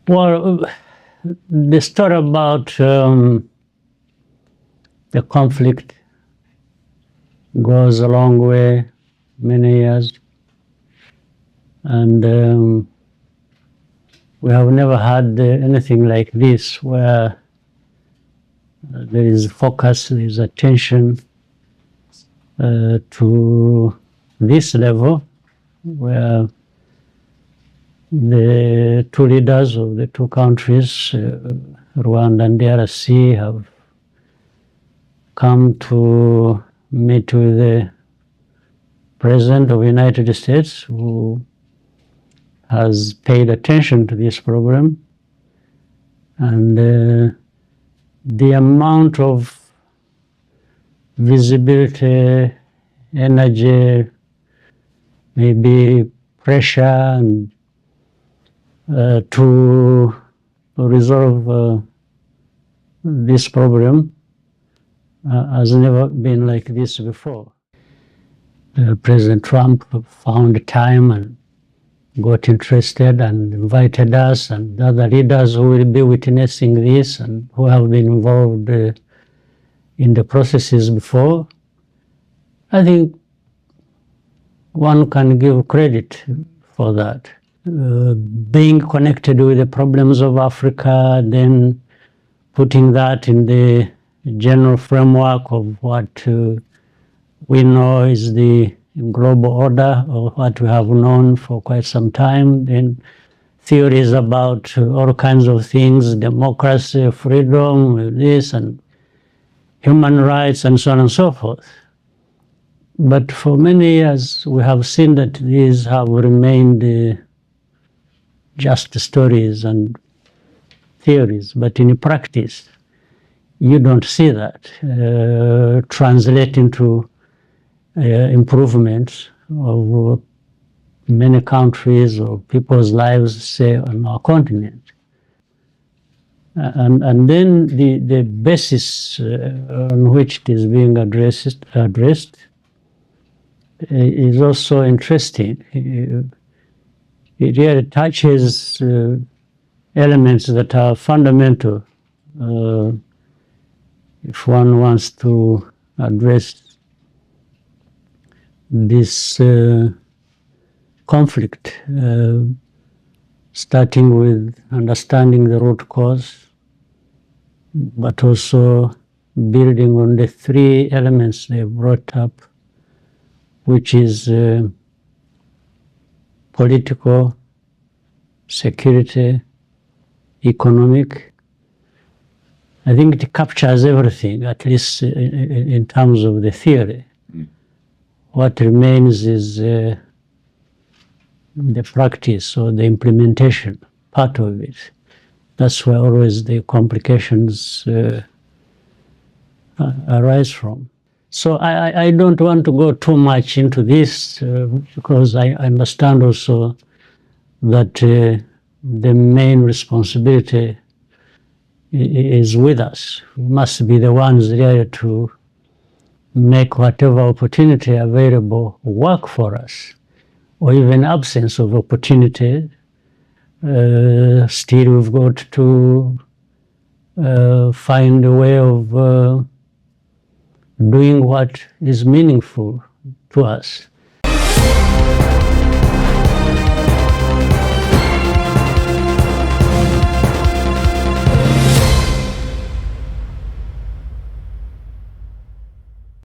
Well, the story about the conflict goes a long way, many years, and we have never had anything like this where there is focus, there is attention to this level, where the two leaders of the two countries, Rwanda and DRC, have come to meet with the President of the United States, who has paid attention to this problem. And the amount of visibility, energy, maybe pressure, and to resolve this problem has never been like this before. President Trump found time and got interested and invited us and other leaders who will be witnessing this and who have been involved in the processes before. I think one can give credit for that. Being connected with the problems of Africa, then putting that in the general framework of what we know is the global order, or what we have known for quite some time, then theories about all kinds of things, democracy, freedom, this and human rights, and so on and so forth. But for many years, we have seen that these have remained just stories and theories, but in practice, you don't see that translate into improvements of many countries or people's lives, say, on our continent. And then the basis on which it is being addressed is also interesting. It really touches elements that are fundamental if one wants to address this conflict, starting with understanding the root cause, but also building on the three elements they brought up, which is political, security, economic. I think it captures everything, at least in terms of the theory. What remains is the practice or the implementation part of it. That's where always the complications arise from. So I don't want to go too much into this because I understand also that the main responsibility is with us. We must be the ones there to make whatever opportunity available work for us, or even absence of opportunity. Still, we've got to find a way of doing what is meaningful to us.